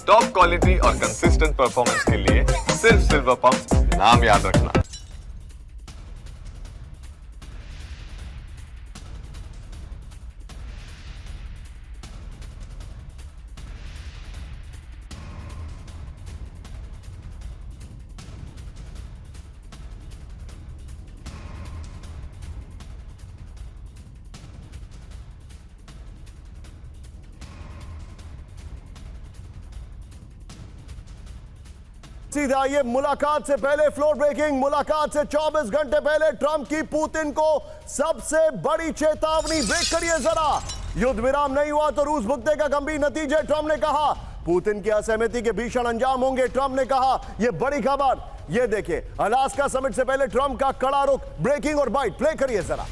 Top quality और consistent performance के लिए सिर्फ सिल्वर पंप नाम याद रखना। सीधा ये मुलाकात से पहले फ्लोर ब्रेकिंग, मुलाकात से 24 घंटे पहले ट्रंप की पुतिन को सबसे बड़ी चेतावनी। ब्रेक करिए जरा। युद्ध विराम नहीं हुआ तो रूस भुगतेगा गंभीर नतीजे, ट्रंप ने कहा। पुतिन की असहमति के भीषण अंजाम होंगे, ट्रंप ने कहा। यह बड़ी खबर, ये देखिए अलास्का समिट से पहले ट्रंप का कड़ा रुख। ब्रेकिंग और बाइट प्ले करिए जरा।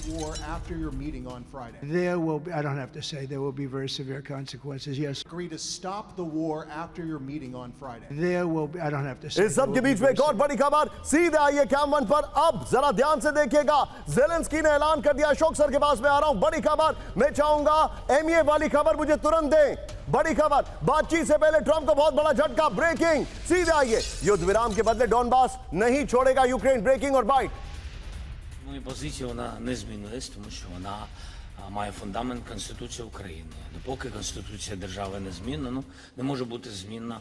War after your meeting on Friday. There will be, I don't have to say, there will be very severe consequences, yes. Agree to stop the war after your meeting on Friday. There will be, I don't have to say. इस सब के बीच में एक और बड़ी खबर, सीधे आइए कैम वन पर। अब जरा ध्यान से देखिएगा, जेलेंस्की ने ऐलान कर दिया। अशोक सर के पास में आ रहा हूं। बड़ी खबर मैं चाहूंगा एमए वाली खबर मुझे तुरंत दें। बड़ी खबर, बातचीत से पहले ट्रंप को बहुत बड़ा झटका। ब्रेकिंग, सीधे आइए। युद्ध विराम के बदले डॉनबास नहीं छोड़ेगा यूक्रेन। ब्रेकिंग और बाइट। Моя позиція вона не змінилась, тому що вона має фундамент Конституції України. Допоки Конституція держави не змінена, не може бути змінна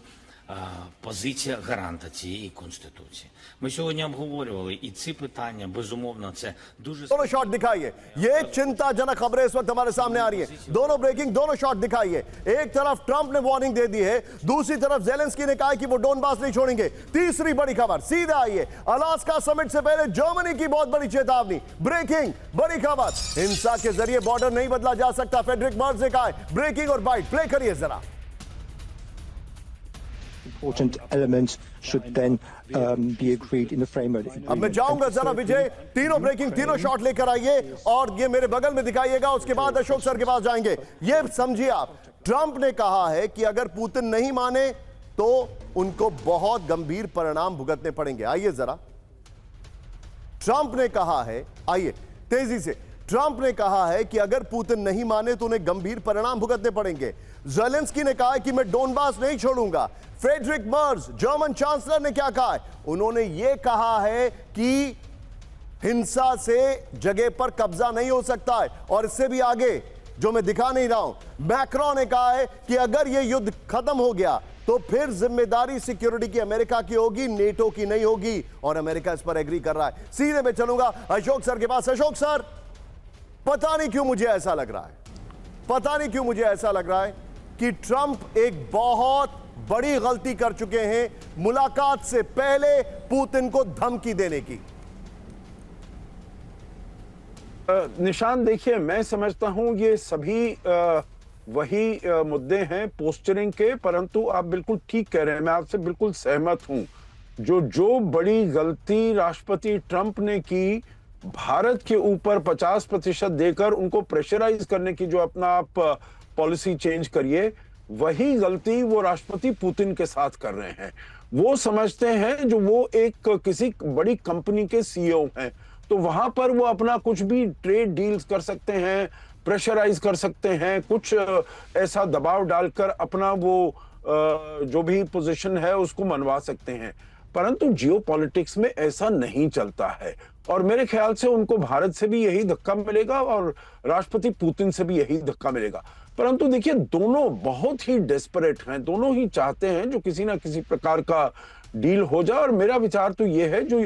позиція гаранта цієї Конституції. Ми сьогодні обговорювали і ці питання, безумовно, це дуже... दोनों शॉट दिखाइए। ये चिंताजनक खबरें इस वक्त हमारे सामने आ रही है। दोनों ब्रेकिंग, दोनों शॉट दिखाइए। एक तरफ ट्रंप ने वार्निंग दे दी है, दूसरी तरफ जेलेंस्की ने कहा कि वो डोनबास नहीं छोड़ेंगे। तीसरी बड़ी खबर, सीधे आइए। अलास्का समिट से पहले जर्मनी की बहुत बड़ी चेतावनी। ब्रेकिंग, बड़ी खबर, हिंसा के जरिए बॉर्डर नहीं बदला जा सकता, फ्रेडरिक मर्ज ने कहा है। ब्रेकिंग और बाइट प्ले करिए जरा। Important elements should then be agreed in the framework. अब मैं चाहूंगा जरा विजय तीनों ब्रेकिंग, तीनों शॉट लेकर आइए और ये मेरे बगल में दिखाइएगा। उसके बाद अशोक सर के पास जाएंगे। ये समझिए आप, ट्रंप ने कहा है कि अगर पुतिन नहीं माने तो उनको बहुत गंभीर परिणाम भुगतने पड़ेंगे। आइए जरा, ट्रंप ने कहा है, आइए तेजी से। ट्रंप ने कहा है कि अगर पुतिन नहीं माने तो उन्हें गंभीर परिणाम भुगतने पड़ेंगे। जेलेंस्की ने कहा है कि मैं डोनबास नहीं छोड़ूंगा। फ्रेडरिक मर्ज, जर्मन चांसलर, ने क्या कहा है? उन्होंने यह कहा है कि हिंसा से जगह पर कब्जा नहीं हो सकता है। और इससे भी आगे जो मैं दिखा नहीं रहा हूं, मैक्रोन ने कहा है कि अगर यह युद्ध खत्म हो गया तो फिर जिम्मेदारी सिक्योरिटी की अमेरिका की होगी, नेटो की नहीं होगी। और अमेरिका इस पर एग्री कर रहा है। सीधे में चलूंगा अशोक सर के पास। अशोक सर, पता नहीं क्यों मुझे ऐसा लग रहा है, पता नहीं क्यों मुझे ऐसा लग रहा है कि ट्रंप एक बहुत बड़ी गलती कर चुके हैं मुलाकात से पहले पुतिन को धमकी देने की। निशान देखिए, मैं समझता हूं ये सभी वही मुद्दे हैं पोस्चरिंग के, परंतु आप बिल्कुल ठीक कह रहे हैं, मैं आपसे बिल्कुल सहमत हूं। जो बड़ी गलती राष्ट्रपति ट्रंप ने की, भारत के ऊपर 50% देकर उनको प्रेशराइज करने की जो अपना आप पॉलिसी चेंज करिए, वही गलती वो राष्ट्रपति पुतिन के साथ कर रहे हैं। वो समझते हैं जो वो एक किसी बड़ी कंपनी के सीईओ हैं, तो वहां पर वो अपना कुछ भी ट्रेड डील्स कर सकते हैं, प्रेशराइज कर सकते हैं, कुछ ऐसा दबाव डालकर अपना वो जो भी पोजीशन है उसको मनवा सकते हैं। परंतु जियोपॉलिटिक्स में ऐसा नहीं चलता है और मेरे ख्याल से उनको भारत से भी यही धक्का मिलेगा और राष्ट्रपति पुतिन से भी यही धक्का मिलेगा। परंतु देखिए, दोनों बहुत ही डेस्परेट हैं, दोनों ही चाहते हैं जो किसी ना किसी प्रकार का डील हो जाए। और मेरा विचार तो ये है जो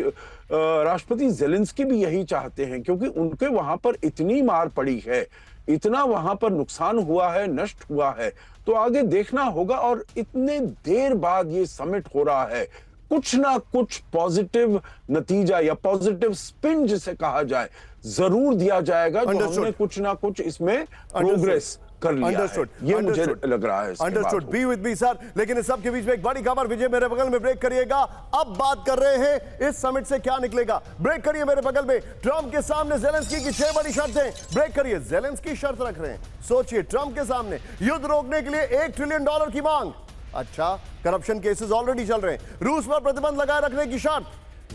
राष्ट्रपति जेलेंस्की भी यही चाहते हैं, क्योंकि उनके वहां पर इतनी मार पड़ी है, इतना वहां पर नुकसान हुआ है, नष्ट हुआ है, तो आगे देखना होगा। और इतने देर बाद ये समिट हो रहा है, कुछ ना कुछ पॉजिटिव नतीजा या पॉजिटिव स्पिन जिसे कहा जाए जरूर दिया जाएगा, जो हमने कुछ ना कुछ इसमें प्रोग्रेस कर लिया है। ये मुझे लग रहा है। Understood, be with me sir. लेकिन इस सब के बीच में एक बड़ी खबर, विजय मेरे बगल में, ब्रेक करिएगा। अब बात कर रहे हैं इस समिट से क्या निकलेगा। ब्रेक करिए मेरे बगल में। ट्रंप के सामने जेलेंस्की की 6 बड़ी शर्तें। ब्रेक करिए, जेलेंस्की शर्त रख रहे हैं। सोचिए, ट्रंप के सामने युद्ध रोकने के लिए $1 ट्रिलियन की मांग। अच्छा, करप्शन केसेस ऑलरेडी चल रहे हैं। रूस पर प्रतिबंध लगाए रखने की शर्त।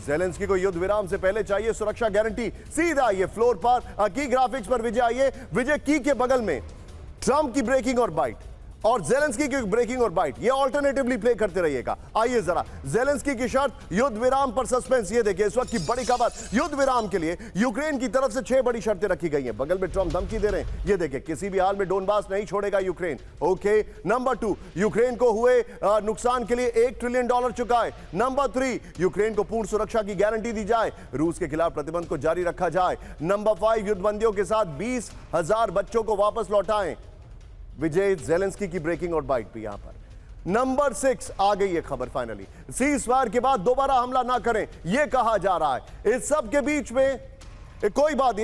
जेलेंस्की को युद्ध विराम से पहले चाहिए सुरक्षा गारंटी। सीधा आइए फ्लोर पर, की ग्राफिक्स पर विजय आइए। विजय, की के बगल में ट्रंप की ब्रेकिंग और बाइट। और जेलेंस्की की ब्रेकिंग और बाइट, ये ऑल्टरनेटिवली प्ले करते रहिएगा। आइए जरा, जेलेंस्की की शर्त युद्ध विराम पर सस्पेंस। ये देखिए इस वक्त की बड़ी खबर, युद्ध विराम के लिए यूक्रेन की तरफ से 6 बड़ी शर्तें रखी गई हैं। बगल में ट्रंप धमकी दे रहे हैं, ये देखिए किसी भी हाल में डोनबास नहीं छोड़ेगा यूक्रेन। ओके, नंबर 2, यूक्रेन को हुए नुकसान के लिए $1 ट्रिलियन चुकाए। नंबर 3, यूक्रेन को पूर्ण सुरक्षा की गारंटी दी जाए, रूस के खिलाफ प्रतिबंध को जारी रखा जाए। नंबर 5, युद्धबंदियों के साथ 20,000 बच्चों को वापस लौटाएं। विजय जेलेंस्की की ब्रेकिंग और बाइट भी यहां पर। नंबर 6 आ गई है खबर फाइनली, सीजफायर के बाद दोबारा हमला ना करें, यह कहा जा रहा है। इस सब के बीच में कोई बात नहीं।